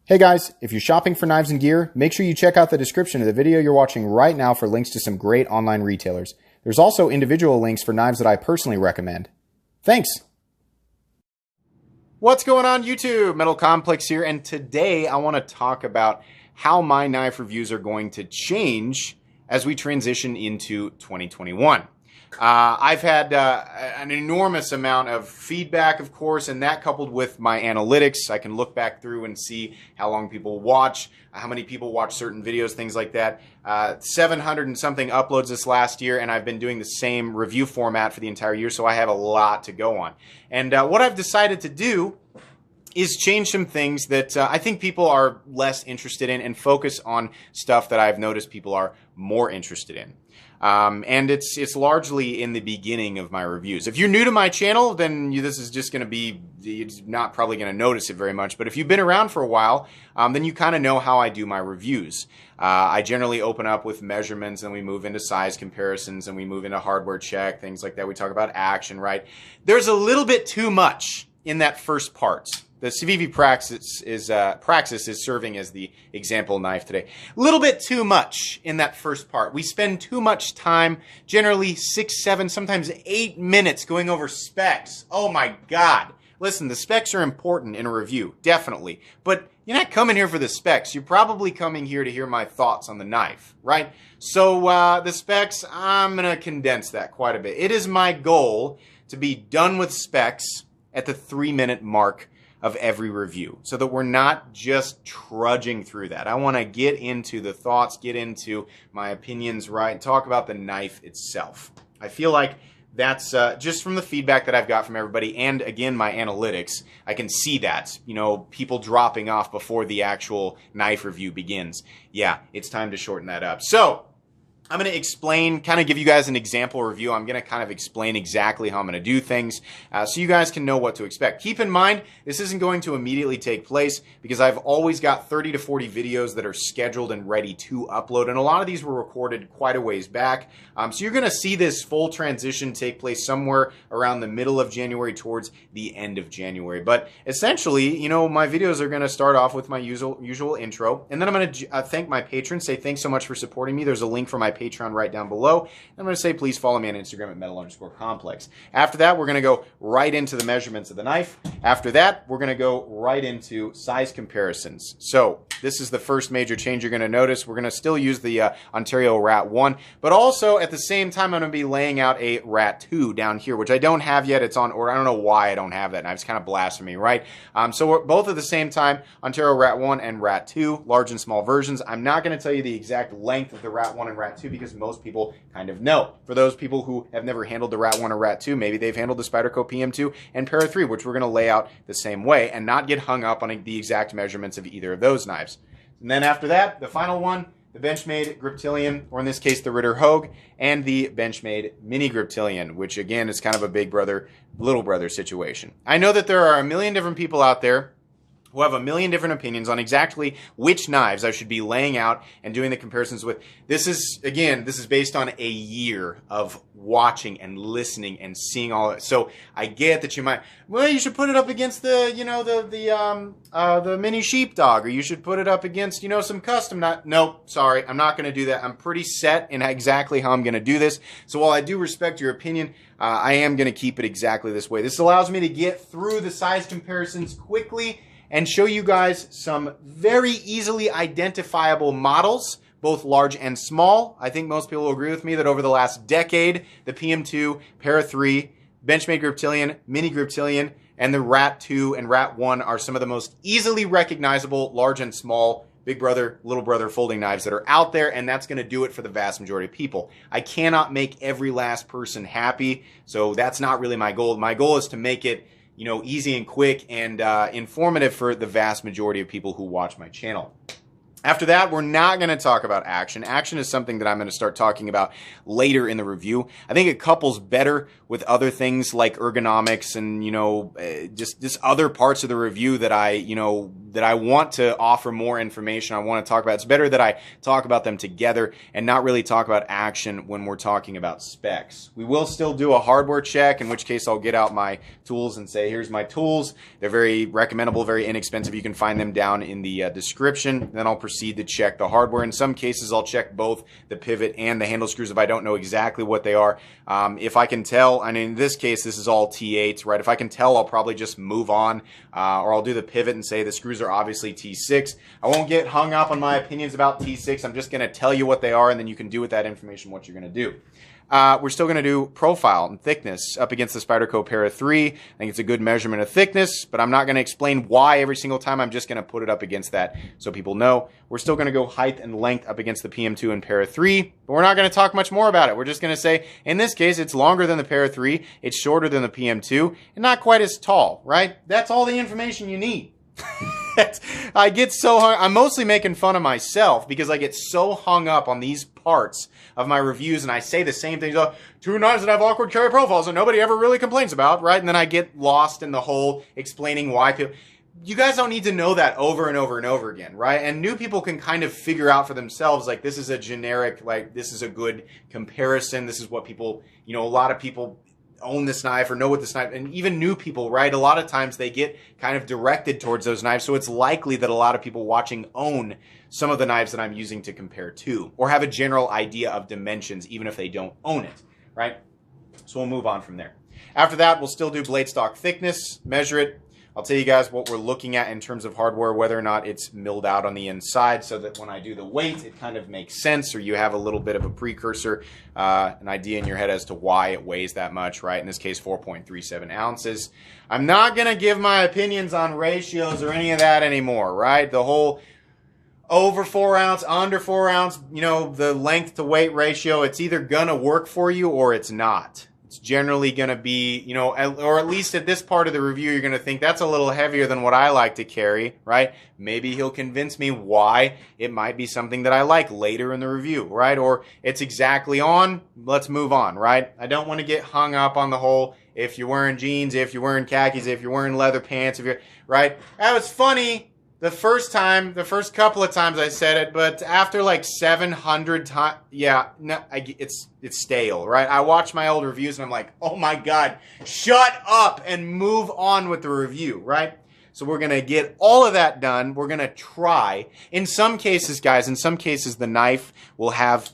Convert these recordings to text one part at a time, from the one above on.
Hey guys, if you're shopping for knives and gear, make sure you check out the description of the video you're watching right now for links to some great online retailers. There's also individual links for knives that I personally recommend. Thanks! What's going on YouTube? Metal Complex here, and today I want to talk about how my knife reviews are going to change as we transition into 2021. I've had an enormous amount of feedback, of course, and that coupled with my analytics, I can look back through and see how long people watch, how many people watch certain videos, things like that. 700 and something uploads this last year, and I've been doing the same review format for the entire year, so I have a lot to go on. And what I've decided to do is change some things that I think people are less interested in and focus on stuff that I've noticed people are more interested in. And it's largely in the beginning of my reviews. If you're new to my channel, then this is just going to be, you're not probably going to notice it very much. But if you've been around for a while, then you kind of know how I do my reviews. I generally open up with measurements, and we move into size comparisons, and we move into hardware check, things like that. We talk about action, right? There's a little bit too much in that first part. The CVV Praxis is serving as the example knife today. A little bit too much in that first part. We spend too much time, generally 6, 7, sometimes 8 minutes going over specs. Oh my God. Listen, the specs are important in a review, definitely. But you're not coming here for the specs. You're probably coming here to hear my thoughts on the knife, right? So the specs, I'm going to condense that quite a bit. It is my goal to be done with specs at the 3-minute mark of every review, so that we're not just trudging through that. I want to get into the thoughts, get into my opinions, right, and talk about the knife itself. I feel like that's just from the feedback that I've got from everybody, and again, my analytics, I can see that, people dropping off before the actual knife review begins. Yeah, it's time to shorten that up. So I'm going to explain, kind of give you guys an example review. I'm going to kind of explain exactly how I'm going to do things so you guys can know what to expect. Keep in mind, this isn't going to immediately take place because I've always got 30 to 40 videos that are scheduled and ready to upload, and a lot of these were recorded quite a ways back. So you're going to see this full transition take place somewhere around the middle of January towards the end of January. But essentially, my videos are going to start off with my usual intro, and then I'm going to thank my patrons, say thanks so much for supporting me. There's a link for my Patreon right down below. I'm going to say please follow me on Instagram at metal_complex. After that, we're going to go right into the measurements of the knife. After that, we're going to go right into size comparisons. So this is the first major change you're going to notice. We're going to still use the Ontario Rat 1, but also at the same time, I'm going to be laying out a Rat 2 down here, which I don't have yet. It's on order. I don't know why I don't have that knife. It's kind of blasphemy, right? So we're both at the same time, Ontario Rat 1 and Rat 2, large and small versions. I'm not going to tell you the exact length of the Rat 1 and Rat 2 because most people kind of know. For those people who have never handled the Rat 1 or Rat 2, maybe they've handled the Spyderco PM2 and Para 3, which we're going to lay out the same way and not get hung up on the exact measurements of either of those knives. And then after that, the final one, the Benchmade Griptilian, or in this case, the Ritter Hogue, and the Benchmade Mini Griptilian, which again is kind of a big brother, little brother situation. I know that there are a million different people out there who have a million different opinions on exactly which knives I should be laying out and doing the comparisons with. This is based on a year of watching and listening and seeing all of it. So I get that you might, well, you should put it up against the Mini Sheepdog, or you should put it up against, some custom knife. Nope, sorry, I'm not going to do that. I'm pretty set in exactly how I'm going to do this. So while I do respect your opinion, I am going to keep it exactly this way. This allows me to get through the size comparisons quickly and show you guys some very easily identifiable models, both large and small. I think most people will agree with me that over the last decade, the PM2, Para 3, Benchmade Griptilian, Mini Griptilian, and the Rat 2 and Rat 1 are some of the most easily recognizable large and small big brother, little brother folding knives that are out there, and that's going to do it for the vast majority of people. I cannot make every last person happy, so that's not really my goal. My goal is to make it easy and quick and informative for the vast majority of people who watch my channel. After that, we're not going to talk about action. Action is something that I'm going to start talking about later in the review. I think it couples better with other things like ergonomics and, just other parts of the review that I want to offer more information. I want to talk about. It's better that I talk about them together and not really talk about action when we're talking about specs. We will still do a hardware check, in which case I'll get out my tools and say, here's my tools. They're very recommendable, very inexpensive. You can find them down in the description. Then I'll proceed to check the hardware. In some cases, I'll check both the pivot and the handle screws if I don't know exactly what they are. If I can tell, and in this case, this is all T8s, right? If I can tell, I'll probably just move on, or I'll do the pivot and say the screws are obviously T6. I won't get hung up on my opinions about T6. I'm just going to tell you what they are, and then you can do with that information what you're going to do. We're still going to do profile and thickness up against the Spyderco Para 3. I think it's a good measurement of thickness, but I'm not going to explain why every single time. I'm just going to put it up against that so people know. We're still going to go height and length up against the PM2 and Para 3, but we're not going to talk much more about it. We're just going to say, in this case, it's longer than the Para 3, it's shorter than the PM2, and not quite as tall, right? That's all the information you need. I get so hung. I'm mostly making fun of myself because I get so hung up on these parts of my reviews, and I say the same things. Oh, two knives that have awkward carry profiles that nobody ever really complains about, right? And then I get lost in the whole explaining why people. You guys don't need to know that over and over and over again, right? And new people can kind of figure out for themselves, like, this is a generic, like, this is a good comparison. This is what people, a lot of people own this knife or know what this knife, and even new people, right? A lot of times they get kind of directed towards those knives, so it's likely that a lot of people watching own some of the knives that I'm using to compare to, or have a general idea of dimensions, even if they don't own it, right? So we'll move on from there. After that, we'll still do blade stock thickness, measure it. I'll tell you guys what we're looking at in terms of hardware, whether or not it's milled out on the inside, so that when I do the weight, it kind of makes sense, or you have a little bit of a precursor, an idea in your head as to why it weighs that much, right? In this case, 4.37 ounces. I'm not going to give my opinions on ratios or any of that anymore, right? The whole over 4 ounce, under 4 ounce, the length to weight ratio, it's either going to work for you or it's not. It's generally going to be, or at least at this part of the review, you're going to think that's a little heavier than what I like to carry, right? Maybe he'll convince me why it might be something that I like later in the review, right? Or it's exactly on, let's move on, right? I don't want to get hung up on the whole, if you're wearing jeans, if you're wearing khakis, if you're wearing leather pants, right? That was funny the first couple of times I said it, but after like 700 times, yeah, no, it's stale, right? I watch my old reviews and I'm like, oh my God, shut up and move on with the review, right? So we're going to get all of that done. We're going to try. In some cases, guys, the knife will have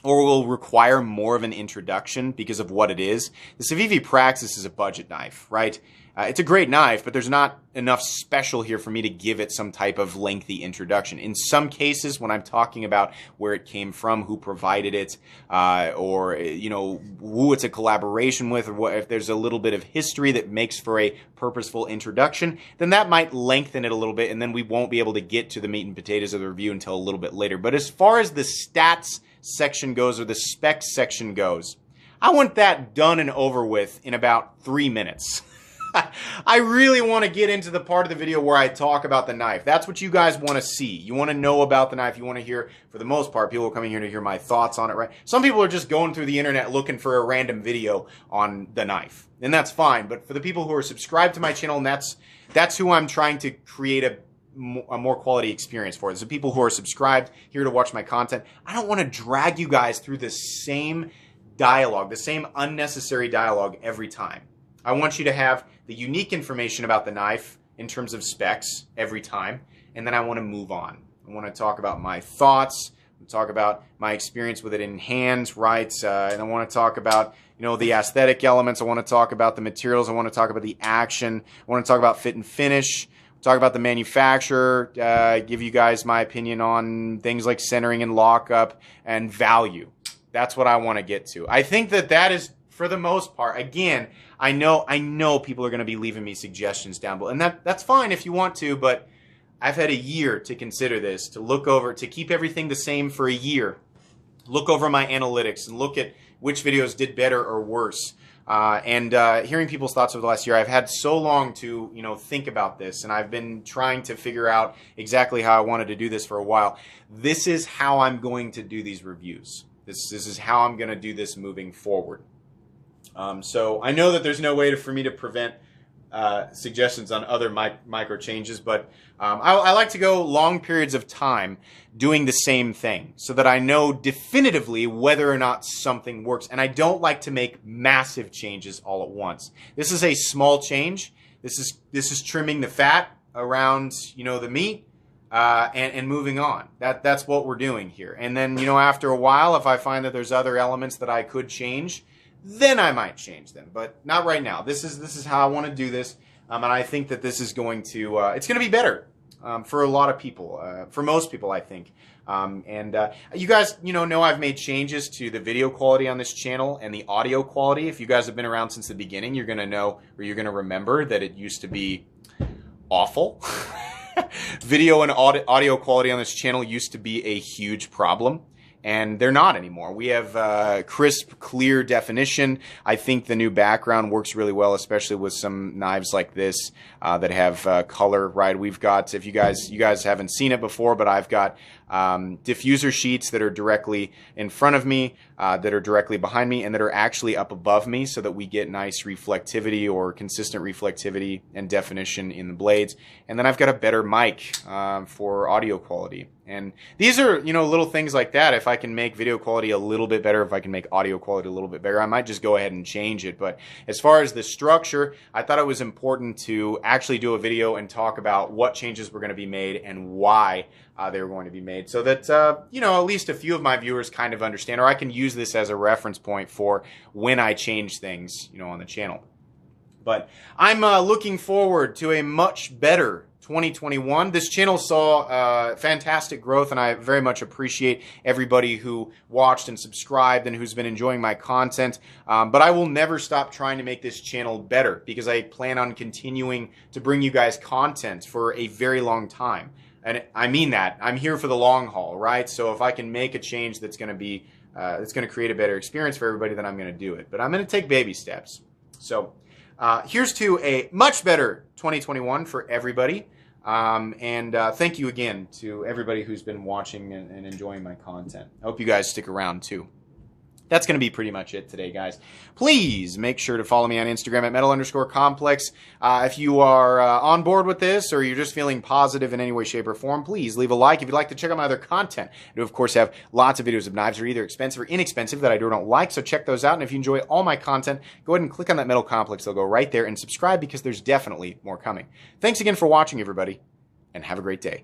or will require more of an introduction because of what it is. The Civivi Praxis is a budget knife, right? It's a great knife, but there's not enough special here for me to give it some type of lengthy introduction. In some cases, when I'm talking about where it came from, who provided it, or who it's a collaboration with, or if there's a little bit of history that makes for a purposeful introduction, then that might lengthen it a little bit, and then we won't be able to get to the meat and potatoes of the review until a little bit later. But as far as the stats section goes, or the specs section goes, I want that done and over with in about 3 minutes. I really want to get into the part of the video where I talk about the knife. That's what you guys want to see. You want to know about the knife. You want to hear, for the most part, people are coming here to hear my thoughts on it, right? Some people are just going through the internet looking for a random video on the knife, and that's fine. But for the people who are subscribed to my channel, and that's who I'm trying to create a more quality experience for. It's the people who are subscribed here to watch my content. I don't want to drag you guys through the same dialogue, the same unnecessary dialogue every time. I want you to have the unique information about the knife in terms of specs every time, and then I want to move on. I want to talk about my thoughts, talk about my experience with it in hands, right? And I want to talk about, the aesthetic elements. I want to talk about the materials. I want to talk about the action. I want to talk about fit and finish. Talk about the manufacturer. Give you guys my opinion on things like centering and lockup and value. That's what I want to get to. I think that is, for the most part, again, I know people are going to be leaving me suggestions down below, and that's fine if you want to, but I've had a year to consider this, to keep everything the same for a year, look over my analytics and look at which videos did better or worse. And hearing people's thoughts over the last year, I've had so long to, think about this, and I've been trying to figure out exactly how I wanted to do this for a while. This is how I'm going to do these reviews. This is how I'm going to do this moving forward. So I know that there's no way for me to prevent suggestions on other micro changes, but I like to go long periods of time doing the same thing so that I know definitively whether or not something works. And I don't like to make massive changes all at once. This is a small change. This is trimming the fat around the meat and moving on. That's what we're doing here. And then after a while, if I find that there's other elements that I could change, then I might change them, but not right now. This is how I want to do this, and I think that this is going to it's going to be better for a lot of people, for most people, I think. You guys, know I've made changes to the video quality on this channel and the audio quality. If you guys have been around since the beginning, you're going to know, or you're going to remember that it used to be awful. Video and audio quality on this channel used to be a huge problem. And they're not anymore. We have crisp, clear definition. I think the new background works really well, especially with some knives like this that have color. Right? We've got, if you guys haven't seen it before, but I've got diffuser sheets that are directly in front of me, that are directly behind me, and that are actually up above me, so that we get nice reflectivity or consistent reflectivity and definition in the blades. And then I've got a better mic for audio quality. And these are, little things like that. If I can make video quality a little bit better, if I can make audio quality a little bit better, I might just go ahead and change it. But as far as the structure, I thought it was important to actually do a video and talk about what changes were going to be made and why they were going to be made, so that, at least a few of my viewers kind of understand, or I can use this as a reference point for when I change things, on the channel. But I'm looking forward to a much better 2021. This channel saw fantastic growth, and I very much appreciate everybody who watched and subscribed and who's been enjoying my content. But I will never stop trying to make this channel better, because I plan on continuing to bring you guys content for a very long time. And I mean that. I'm here for the long haul, right? So if I can make a change that's going to be, that's going to create a better experience for everybody, then I'm going to do it. But I'm going to take baby steps. So here's to a much better 2021 for everybody. Thank you again to everybody who's been watching and enjoying my content. I hope you guys stick around too. That's going to be pretty much it today, guys. Please make sure to follow me on Instagram at metal_complex. If you are on board with this, or you're just feeling positive in any way, shape, or form, please leave a like. If you'd like to check out my other content, I do, of course, have lots of videos of knives that are either expensive or inexpensive that I do or don't like, so check those out. And if you enjoy all my content, go ahead and click on that Metal Complex logo right there and subscribe, because there's definitely more coming. Thanks again for watching, everybody, and have a great day.